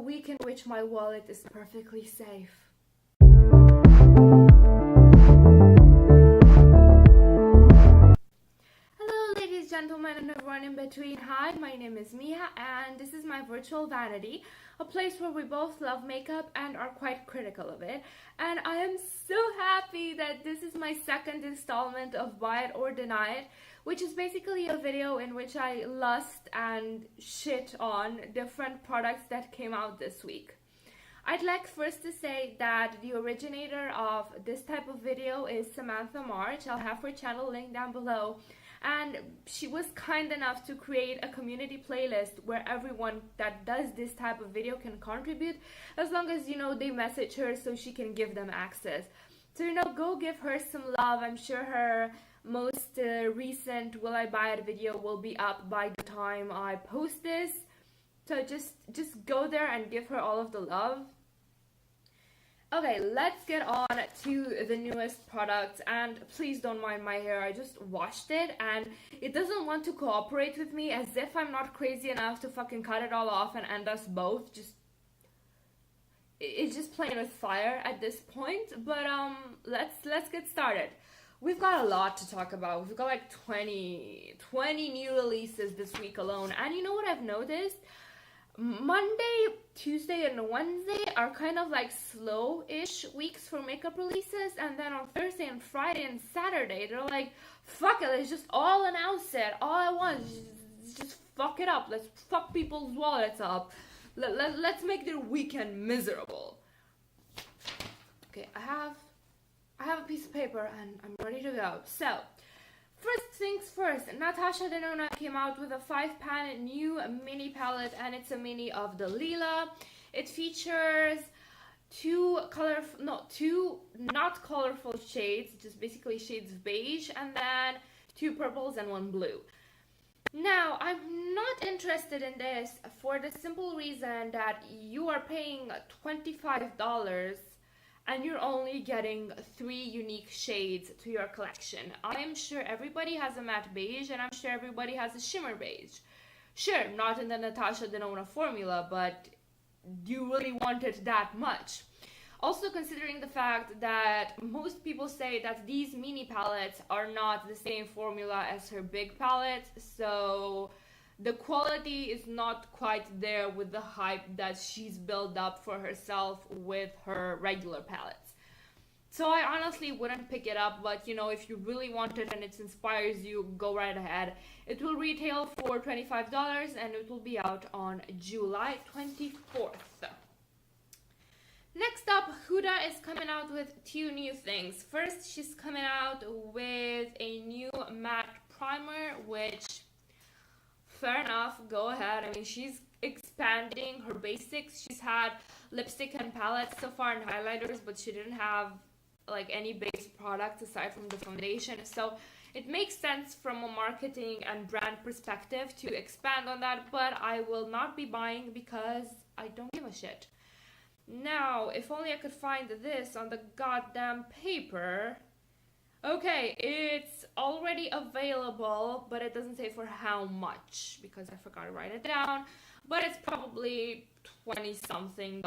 week in which my wallet is perfectly safe. Hello ladies, gentlemen, and everyone in between. Hi, my name is Mia, and this is my virtual vanity, a place where we both love makeup and are quite critical of it. And I am so happy that this is my second installment of Buy It or Deny It, which is basically a video in which I lust and shit on different products that came out this week. I'd like first to say that the originator of this type of video is Samantha March. I'll have her channel linked down below. And she was kind enough to create a community playlist where everyone that does this type of video can contribute, as long as, they message her so she can give them access. So, go give her some love. I'm sure her most recent Will I Buy It video will be up by the time I post this. So just go there and give her all of the love. Okay, let's get on to the newest product, and please don't mind my hair. I just washed it and it doesn't want to cooperate with me, as if I'm not crazy enough to fucking cut it all off and end us both. It's just playing with fire at this point. But let's get started. We've got a lot to talk about. We've got like 20 new releases this week alone, and you know what I've noticed? Monday, Tuesday, and Wednesday are kind of like slow-ish weeks for makeup releases, and then on Thursday and Friday and Saturday, they're like, fuck it, let's just all announce it, all at once, just fuck it up, let's fuck people's wallets up, let's make their weekend miserable. Okay, I have a piece of paper, and I'm ready to go. So, first things first, Natasha Denona came out with a 5-pan new mini palette, and it's a mini of the Lila. It features two not colorful shades, just basically shades of beige, and then 2 purples and 1 blue. Now, I'm not interested in this for the simple reason that you are paying $25 and you're only getting 3 unique shades to your collection. I am sure everybody has a matte beige, and I'm sure everybody has a shimmer beige. Sure, not in the Natasha Denona formula, but do you really want it that much? Also, considering the fact that most people say that these mini palettes are not the same formula as her big palette, so the quality is not quite there with the hype that she's built up for herself with her regular palettes. So I honestly wouldn't pick it up, but if you really want it and it inspires you, go right ahead. It will retail for $25 and it will be out on July 24th. Next up, Huda is coming out with 2 new things. First, she's coming out with a new matte primer, which, fair enough, go ahead. I mean, she's expanding her basics. She's had lipstick and palettes so far and highlighters, but she didn't have like any base products aside from the foundation. So it makes sense from a marketing and brand perspective to expand on that, but I will not be buying because I don't give a shit. Now, if only I could find this on the goddamn paper. Okay, it's already available, but it doesn't say for how much because I forgot to write it down. But it's probably $20-something.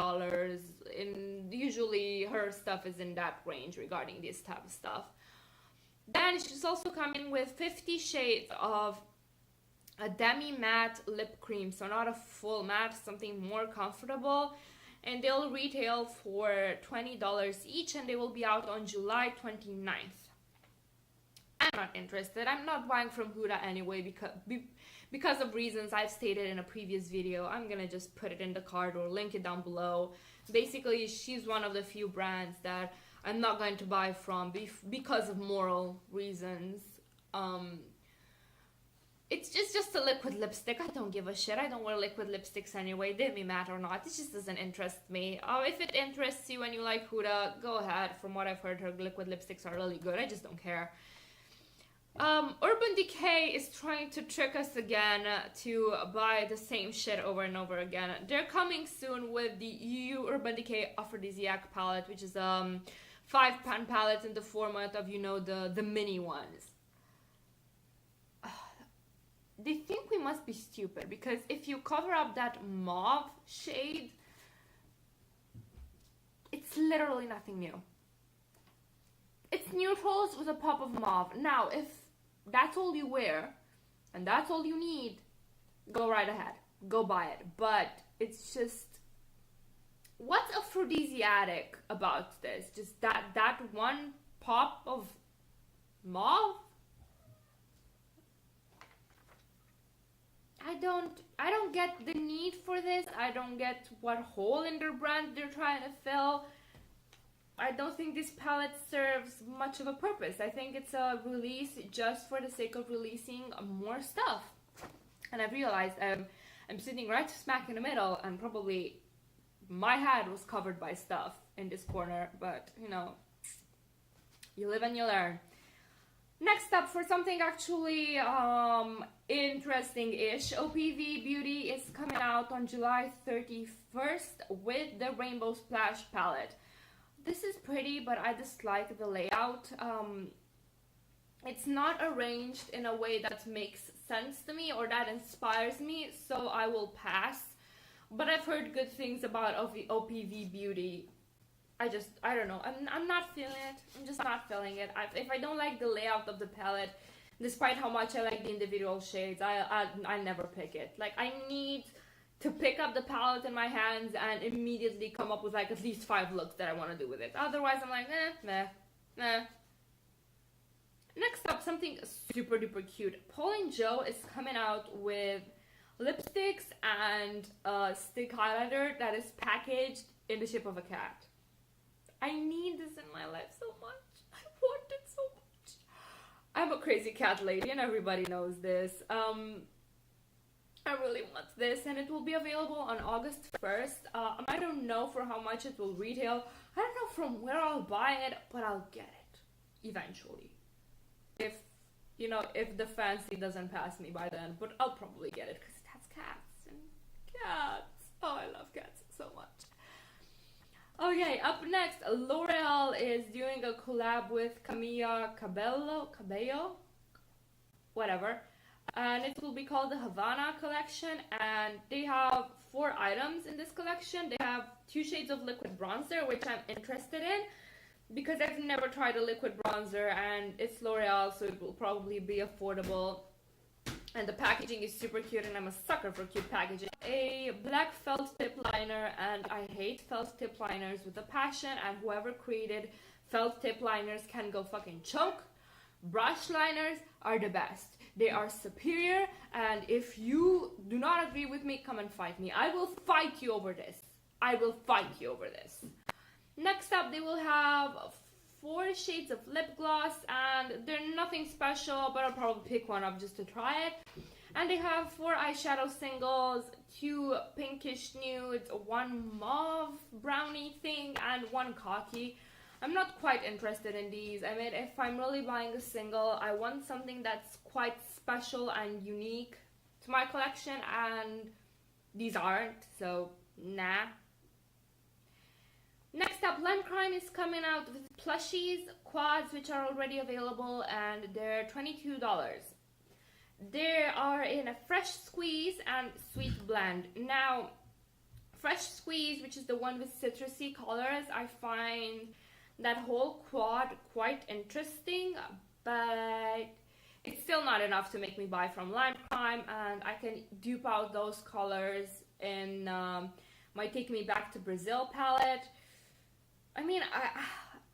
Usually her stuff is in that range regarding this type of stuff. Then she's also coming with 50 shades of a demi matte lip cream, so not a full matte, something more comfortable. And they'll retail for $20 each, and they will be out on July 29th. I'm not interested. I'm not buying from Huda anyway because of reasons I've stated in a previous video. I'm gonna just put it in the card or link it down below. Basically, she's one of the few brands that I'm not going to buy from because of moral reasons. It's just a liquid lipstick. I don't give a shit. I don't wear liquid lipsticks anyway, demi matte or not. It just doesn't interest me. If it interests you and you like Huda, go ahead. From what I've heard, her liquid lipsticks are really good. I just don't care. Urban Decay is trying to trick us again to buy the same shit over and over again. They're coming soon with the EU Urban Decay Aphrodisiac palette, which is 5-pan palette in the format of, the mini ones. They think we must be stupid, because if you cover up that mauve shade, It's literally nothing new. It's neutrals with a pop of mauve. Now, if that's all you wear, and that's all you need, go right ahead. Go buy it. But it's just, what's aphrodisiac about this? Just that one pop of mauve? I don't get the need for this. I don't get what hole in their brand they're trying to fill. I don't think this palette serves much of a purpose. I think it's a release just for the sake of releasing more stuff. And I've realized I'm sitting right smack in the middle, and probably my head was covered by stuff in this corner, but you know, you live and you learn. Next up, for something actually interesting-ish, OPV Beauty is coming out on July 31st with the Rainbow Splash palette. This is pretty, but I dislike the layout. It's not arranged in a way that makes sense to me or that inspires me, so I will pass. But I've heard good things about OPV Beauty. I don't know. I'm not feeling it. I'm just not feeling it. If I don't like the layout of the palette, despite how much I like the individual shades, I never pick it. Like, I need to pick up the palette in my hands and immediately come up with like at least 5 looks that I want to do with it. Otherwise, I'm like, meh. Next up, something super duper cute. Paul and Joe is coming out with lipsticks and a stick highlighter that is packaged in the shape of a cat. I need this in my life so much. I want it so much. I'm a crazy cat lady and everybody knows this. I really want this, and it will be available on August 1st. I don't know for how much it will retail. I don't know from where I'll buy it, but I'll get it eventually. If the fancy doesn't pass me by then, but I'll probably get it because it has cats and cats. Oh, I love cats so much. Okay, up next, L'Oreal is doing a collab with Camilla Cabello, whatever, and it will be called the Havana collection, and they have 4 items in this collection. They have 2 shades of liquid bronzer, which I'm interested in because I've never tried a liquid bronzer, and it's L'Oreal, so it will probably be affordable. And the packaging is super cute, and I'm a sucker for cute packaging. A black felt tip liner, and I hate felt tip liners with a passion, and whoever created felt tip liners can go fucking choke. Brush liners are the best. They are superior, and if you do not agree with me, come and fight me. I will fight you over this. I will fight you over this. Next up, they will have 4 shades of lip gloss, and they're nothing special, but I'll probably pick one up just to try it. And they have 4 eyeshadow singles, 2 pinkish nudes, 1 mauve brownie thing, and 1 khaki. I'm not quite interested in these. I mean, if I'm really buying a single, I want something that's quite special and unique to my collection, and these aren't, so nah. Next up, Milani Prime is coming out with plushies, quads, which are already available, and they're $22. They are in a fresh squeeze and sweet blend. Now, fresh squeeze, which is the one with citrusy colors, I find that whole quad quite interesting, but it's still not enough to make me buy from Milani Prime, and I can dupe out those colors in my Take Me Back to Brazil palette. I mean,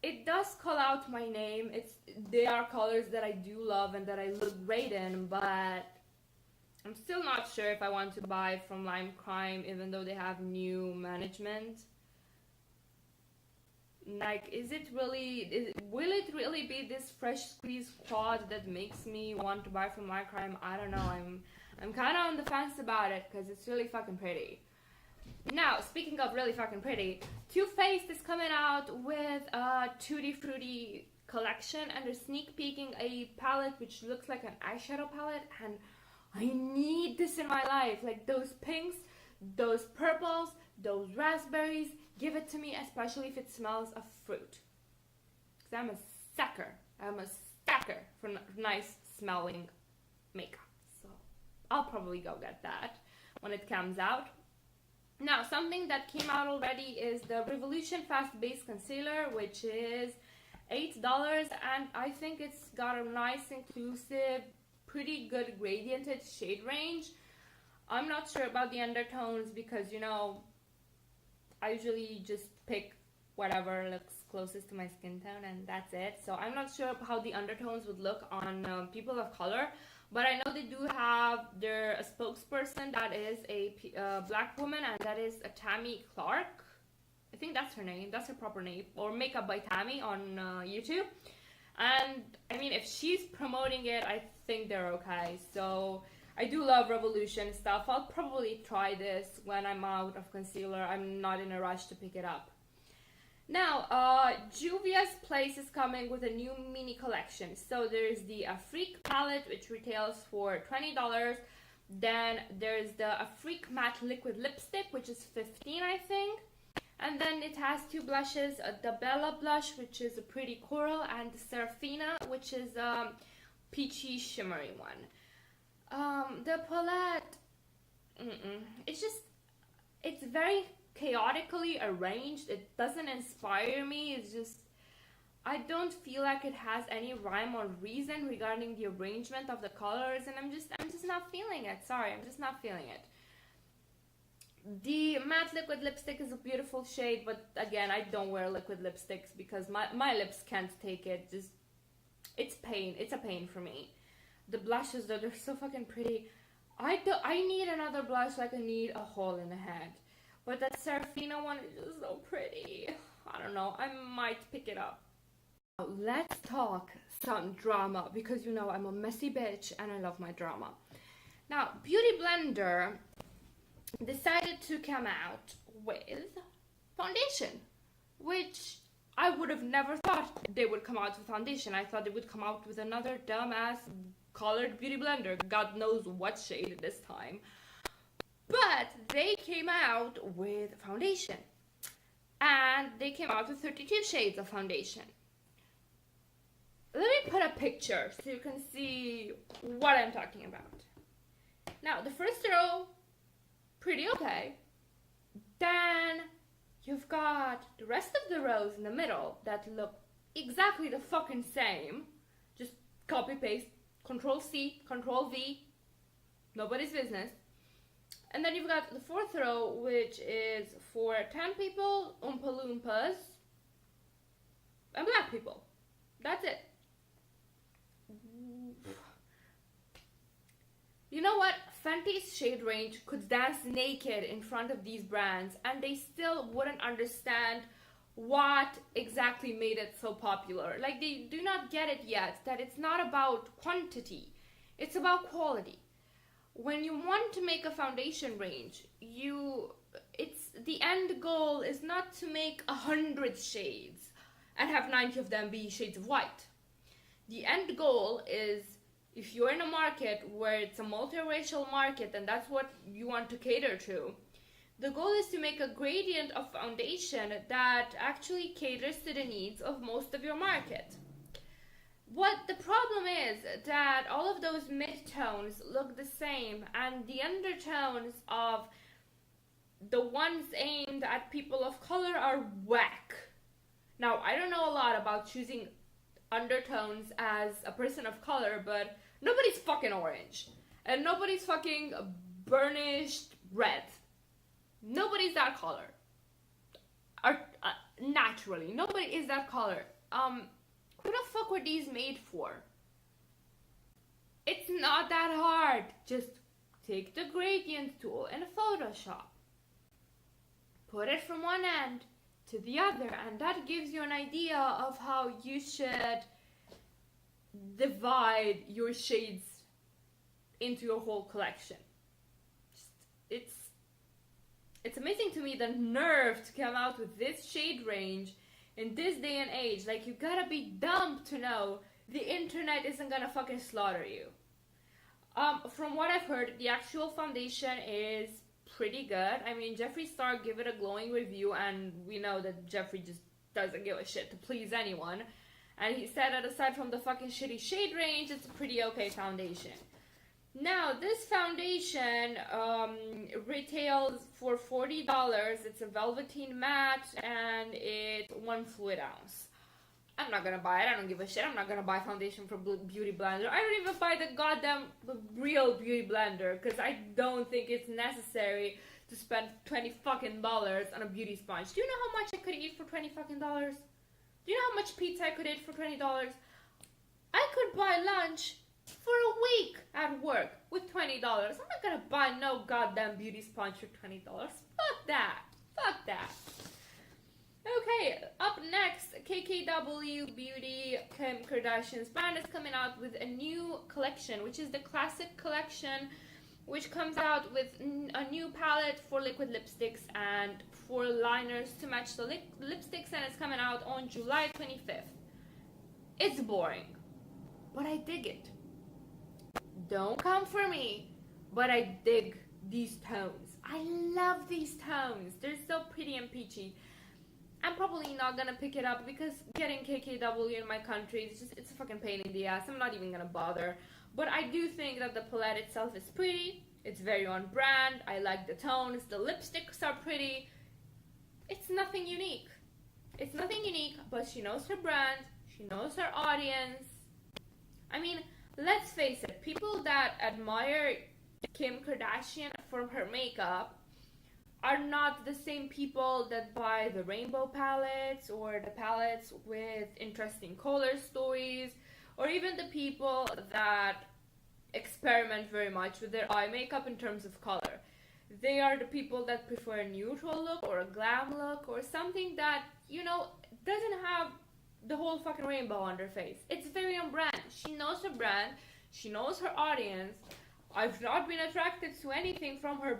it does call out my name. They are colors that I do love and that I look great in, but I'm still not sure if I want to buy from Milani Prime, even though they have new management. Like, will it really be this fresh squeeze quad that makes me want to buy from Milani Prime? I don't know. I'm kind of on the fence about it because it's really fucking pretty. Now, speaking of really fucking pretty, Too Faced is coming out with a Tutti Frutti collection, and they're sneak peeking a palette which looks like an eyeshadow palette, and I need this in my life. Like, those pinks, those purples, those raspberries, give it to me, especially if it smells of fruit. Because I'm a sucker. I'm a sucker for nice smelling makeup. So I'll probably go get that when it comes out. Now, something that came out already is the Revolution Fast Base Concealer, which is $8, and I think it's got a nice, inclusive, pretty good gradiented shade range. I'm not sure about the undertones because, you know, I usually just pick whatever looks closest to my skin tone and that's it. So I'm not sure how the undertones would look on people of color, but I know they do have a spokesperson that is a black woman, and that is a Tammy Clark. I think that's her name, that's her proper name, or Makeup by Tammy on YouTube. And I mean, if she's promoting it, I think they're okay. So I do love Revolution stuff. I'll probably try this when I'm out of concealer. I'm not in a rush to pick it up. Now, Juvia's Place is coming with a new mini collection. So there's the Afrique palette, which retails for $20. Then there's the Afrique Matte Liquid Lipstick, which is $15, I think. And then it has two blushes, the Bella blush, which is a pretty coral, and the Serafina, which is a peachy shimmery one. The palette, it's very chaotically arranged. It doesn't inspire me. It's just, I don't feel like it has any rhyme or reason regarding the arrangement of the colors, and I'm just not feeling it. Sorry, I'm just not feeling it. The matte liquid lipstick is a beautiful shade, but again, I don't wear liquid lipsticks because my lips can't take it. Just, it's a pain for me. The blushes though, they're so fucking pretty. I need another blush like I need a hole in the head. But that Serafina one is just so pretty. I don't know, I might pick it up. Now, let's talk some drama, because you know I'm a messy bitch and I love my drama. Now, Beauty Blender decided to come out with foundation, which I would have never thought they would come out with foundation. I thought they would come out with another dumbass colored Beauty Blender, God knows what shade this time. But they came out with foundation, and they came out with 32 shades of foundation. Let me put a picture so you can see what I'm talking about. Now, the first row, pretty okay. Then you've got the rest of the rows in the middle that look exactly the fucking same. Just copy paste, Control C, Control V, nobody's business. And then you've got the fourth row, which is for tan people, Oompa Loompas, and black people. That's it. You know what? Fenty's shade range could dance naked in front of these brands and they still wouldn't understand what exactly made it so popular. Like, they do not get it yet that it's not about quantity, it's about quality. When you want to make a foundation range, the end goal is not to make 100 shades and have 90 of them be shades of white. The end goal is, if you're in a market where it's a multiracial market and that's what you want to cater to, the goal is to make a gradient of foundation that actually caters to the needs of most of your market. What the problem is that all of those midtones look the same, and the undertones of the ones aimed at people of color are whack. Now, I don't know a lot about choosing undertones as a person of color, but nobody's fucking orange, and nobody's fucking burnished red. Nobody's that color. Naturally, nobody is that color. Who the fuck were these made for? It's not that hard. Just take the gradient tool in Photoshop, put it from one end to the other, and that gives you an idea of how you should divide your shades into your whole collection. It's amazing to me the nerve to come out with this shade range in this day and age. Like, you gotta be dumb to know the internet isn't gonna fucking slaughter you. From what I've heard, the actual foundation is pretty good. I mean, Jeffree Star gave it a glowing review, and we know that Jeffree just doesn't give a shit to please anyone. And he said that aside from the fucking shitty shade range, it's a pretty okay foundation. Now, this foundation retails for $40. It's a velveteen matte and it's 1 fluid ounce. I'm not gonna buy it. I don't give a shit. I'm not gonna buy foundation from Beauty Blender. I don't even buy the goddamn real Beauty Blender because I don't think it's necessary to spend $20 fucking on a beauty sponge. Do you know how much I could eat for $20 fucking? Do you know how much pizza I could eat for $20? I could buy lunch for a week at work with $20. I'm not gonna buy no goddamn beauty sponge for $20. Fuck that. Fuck that. Okay, up next, KKW Beauty, Kim Kardashian's brand, is coming out with a new collection, which is the classic collection, which comes out with a new palette for liquid lipsticks and for liners to match the lipsticks, and it's coming out on July 25th. It's boring, but I dig it. Don't come for me, but I dig these tones. I love these tones. They're so pretty and peachy. I'm probably not gonna pick it up because getting KKW in my country is it's a fucking pain in the ass. I'm not even gonna bother. But I do think that the palette itself is pretty. It's very on brand. I like the tones. The lipsticks are pretty. It's nothing unique. It's nothing unique, but she knows her brand. She knows her audience. I mean, let's face it. People that admire Kim Kardashian for her makeup are not the same people that buy the rainbow palettes or the palettes with interesting color stories, or even the people that experiment very much with their eye makeup in terms of color. They are the people that prefer a neutral look or a glam look or something that, you know, doesn't have the whole fucking rainbow on their face. It's very on brand. She knows her brand. She knows her audience. I've not been attracted to anything from her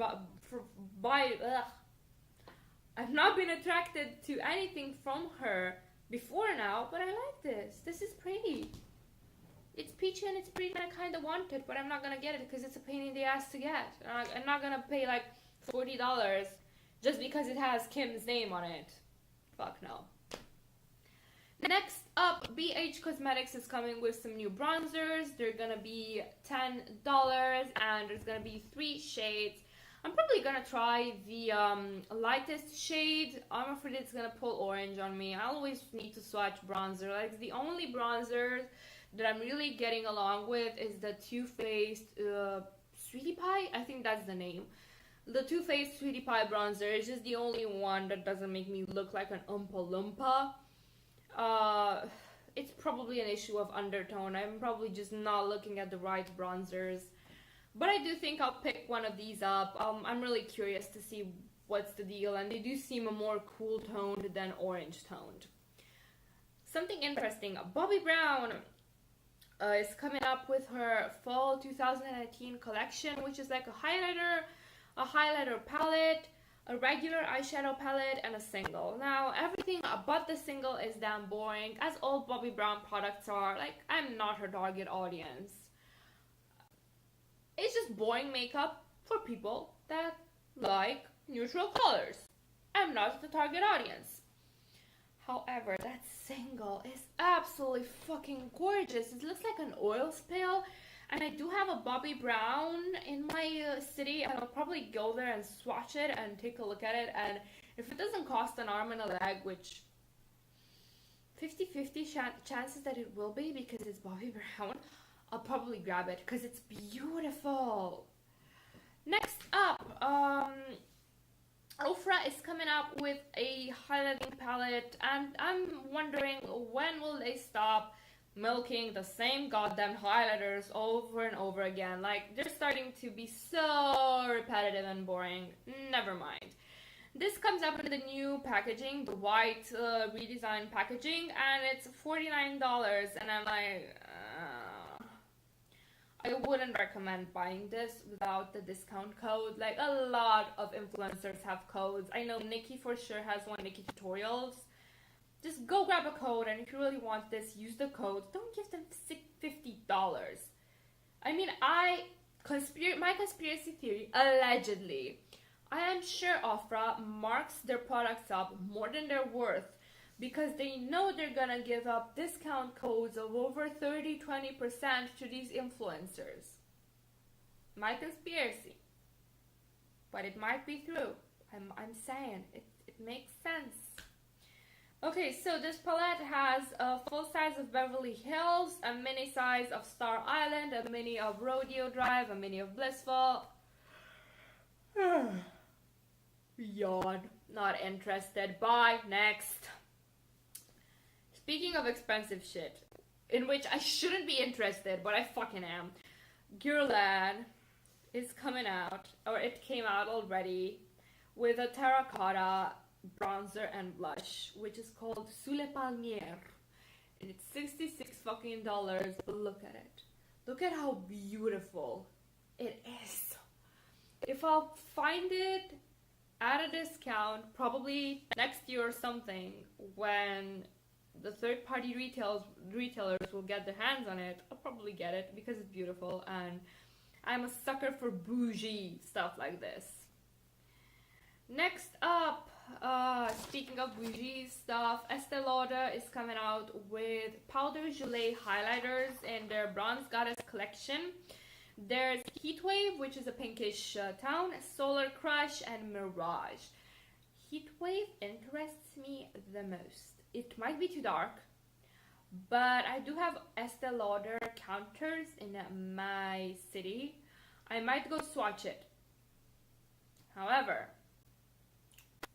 I've not been attracted to anything from her before now, but I like this. This is pretty. It's peachy and it's pretty and I kind of want it, but I'm not gonna get it because it's a pain in the ass to get. I'm not gonna pay like $40 just because it has Kim's name on it. Fuck no. Next up, BH Cosmetics is coming with some new bronzers. They're gonna be $10 and there's gonna be 3 shades. I'm probably gonna try the lightest shade. I'm afraid it's gonna pull orange on me. I always need to swatch bronzer. Like the only bronzer that I'm really getting along with is the Too Faced Sweetie Pie. I think that's the name. The Too Faced Sweetie Pie bronzer is just the only one that doesn't make me look like an Oompa Loompa. It's probably an issue of undertone. I'm probably just not looking at the right bronzers. But I do think I'll pick one of these up. I'm really curious to see what's the deal. And they do seem more cool toned than orange toned. Something interesting. Bobbi Brown is coming up with her fall 2019 collection, which is like a highlighter palette, a regular eyeshadow palette, and a single. Now, everything but the single is damn boring, as all Bobbi Brown products are. Like, I'm not her target audience. It's just boring makeup for people that like neutral colors. I'm not the target audience. However, that single is absolutely fucking gorgeous. It looks like an oil spill. And I do have a Bobbi Brown in my city, and I'll probably go there and swatch it and take a look at it. And if it doesn't cost an arm and a leg, which 50-50 chances that it will be because it's Bobbi Brown, I'll probably grab it because it's beautiful. Next up, Ofra is coming up with a highlighting palette, and I'm wondering when will they stop milking the same goddamn highlighters over and over again. Like, they're starting to be so repetitive and boring. Never mind. This comes up in the new packaging, the white redesigned packaging, and it's $49. And I'm like, I wouldn't recommend buying this without the discount code. Like, a lot of influencers have codes. I know Nikki for sure has one, Nikki Tutorials. Just go grab a code, and if you really want this, use the code. Don't give them $50. I mean, my conspiracy theory, allegedly, I am sure Ofra marks their products up more than they're worth because they know they're gonna give up discount codes of over 30-20% to these influencers. My conspiracy. But it might be true. I'm saying it makes sense. Okay, so this palette has a full size of Beverly Hills, a mini size of Star Island, a mini of Rodeo Drive, a mini of Blissful. Yawn. Not interested. Bye. Next. Speaking of expensive shit, in which I shouldn't be interested, but I fucking am. Guerlain is coming out, or it came out already, with a terracotta bronzer and blush, which is called Sous les Palmières, and it's $66 fucking dollars. But look at it. Look at how beautiful it is. If I'll find it at a discount, probably next year or something, when the third-party retailers will get their hands on it, I'll probably get it because it's beautiful, and I'm a sucker for bougie stuff like this. Next up, speaking of bougie stuff, Estee Lauder is coming out with Powder Gelée highlighters in their Bronze Goddess collection. There's Heatwave, which is a pinkish tone, Solar Crush, and Mirage. Heatwave interests me the most. It might be too dark, but I do have Estee Lauder counters in my city. I might go swatch it. However,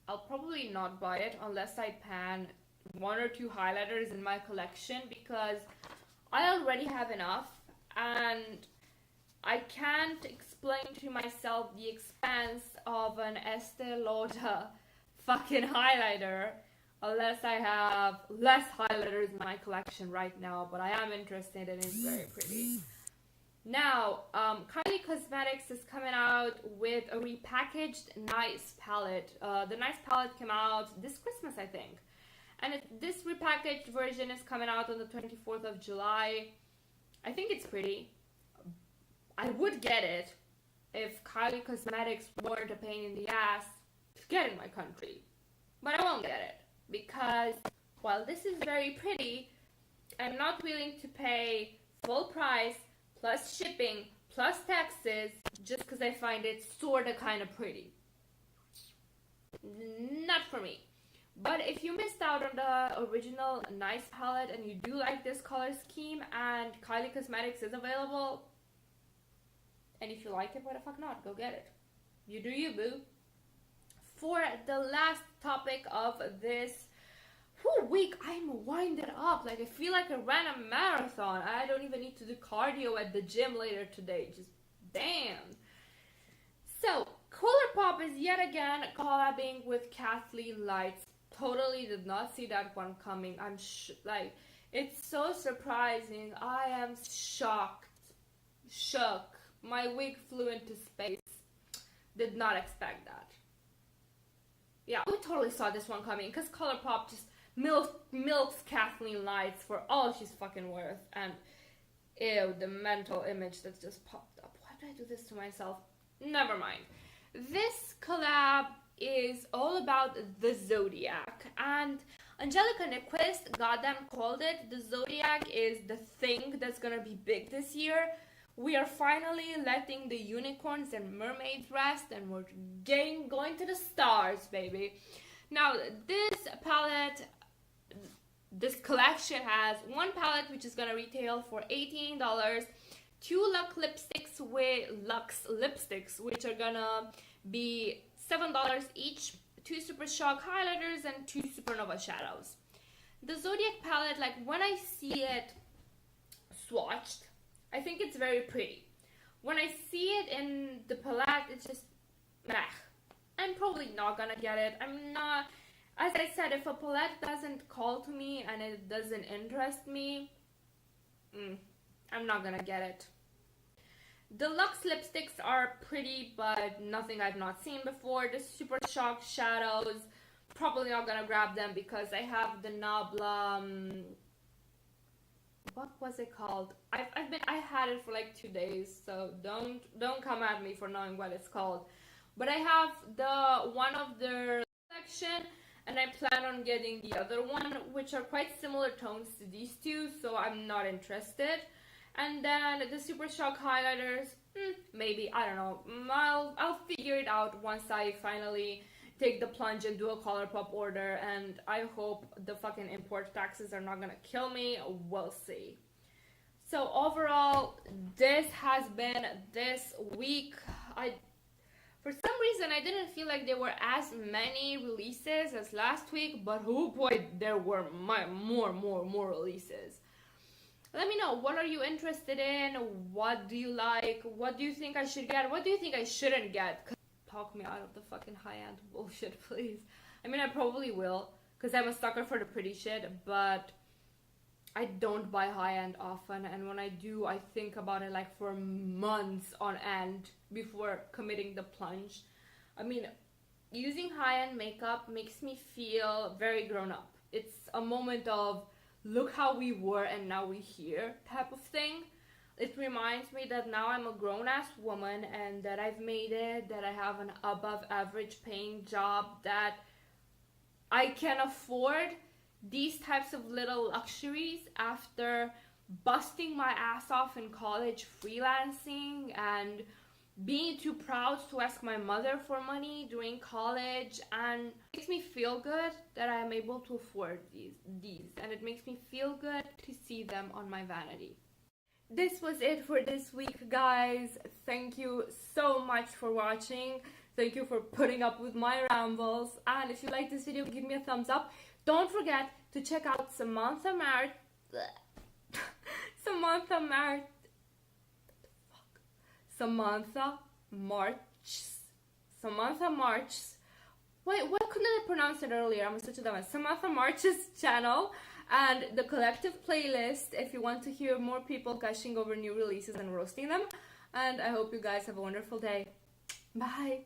I'll probably not buy it unless I pan one or two highlighters in my collection, because I already have enough and I can't explain to myself the expense of an Estee Lauder fucking highlighter unless I have less highlighters in my collection right now, but I am interested and it's very pretty. Now, Kylie Cosmetics is coming out with a repackaged Nice palette. The Nice palette came out this Christmas, I think. And this repackaged version is coming out on the 24th of July. I think it's pretty. I would get it if Kylie Cosmetics weren't a pain in the ass to get in my country. But I won't get it because, while this is very pretty, I'm not willing to pay full price plus shipping plus taxes just because I find it sorta kinda pretty. Not for me. But if you missed out on the original Nice palette and you do like this color scheme and Kylie Cosmetics is available, and if you like it, why the fuck not? Go get it. You do you, boo. For the last topic of this week, I'm winded up. Like, I feel like I ran a marathon. I don't even need to do cardio at the gym later today. Just damn. So, Colourpop is yet again collabing with Kathleen Lights. Totally did not see that one coming. I'm like, it's so surprising. I am shocked. Shook. My wig flew into space. Did not expect that. Yeah, we totally saw this one coming because Colourpop just milks Kathleen Lights for all she's fucking worth. And ew, the mental image that's just popped up. Why did I do this to myself? Never mind. This collab is all about the Zodiac, and Angelica Nyquist goddamn called it. The Zodiac is the thing that's gonna be big this year. We are finally letting the unicorns and mermaids rest, and we're going to the stars, baby. Now, this palette, this collection has one palette which is gonna retail for $18, two Luxe lipsticks, which are gonna be $7 each, two Super Shock highlighters, and two Supernova shadows. The Zodiac palette, like, when I see it swatched, I think it's very pretty. When I see it in the palette, it's just meh. I'm probably not gonna get it. I'm not, as I said, if a palette doesn't call to me and it doesn't interest me, I'm not gonna get it. The Luxe lipsticks are pretty, but nothing I've not seen before. The Super Shock shadows, probably not gonna grab them because I have the Nabla, what was it called? I had it for like 2 days, so don't come at me for knowing what it's called. But I have the one of their collection, and I plan on getting the other one, which are quite similar tones to these two, so I'm not interested. And then the Super Shock highlighters, Maybe, I don't know. I'll figure it out once I finally take the plunge and do a ColourPop order, and I hope the fucking import taxes are not gonna kill me. We'll see. So overall, this has been this week. For some reason, I didn't feel like there were as many releases as last week, but oh boy, there were more releases. Let me know, what are you interested in? What do you like? What do you think I should get? What do you think I shouldn't get? Talk me out of the fucking high-end bullshit, please. I mean, I probably will, because I'm a sucker for the pretty shit, but I don't buy high-end often, and when I do, I think about it like for months on end before committing the plunge. I mean, using high-end makeup makes me feel very grown up. It's a moment of, look how we were and now we here type of thing. It reminds me that now I'm a grown-ass woman and that I've made it, that I have an above average paying job, that I can afford these types of little luxuries after busting my ass off in college freelancing and being too proud to ask my mother for money during college, and it makes me feel good that I'm able to afford these, and it makes me feel good to see them on my vanity. This was it for this week, guys. Thank you so much for watching. Thank you for putting up with my rambles, and if you like this video, give me a thumbs up. Don't forget to check out Samantha March's why couldn't I pronounce it earlier? I'm such a dumbass. Samantha March's channel and the collective playlist if you want to hear more people gushing over new releases and roasting them. And I hope you guys have a wonderful day. Bye.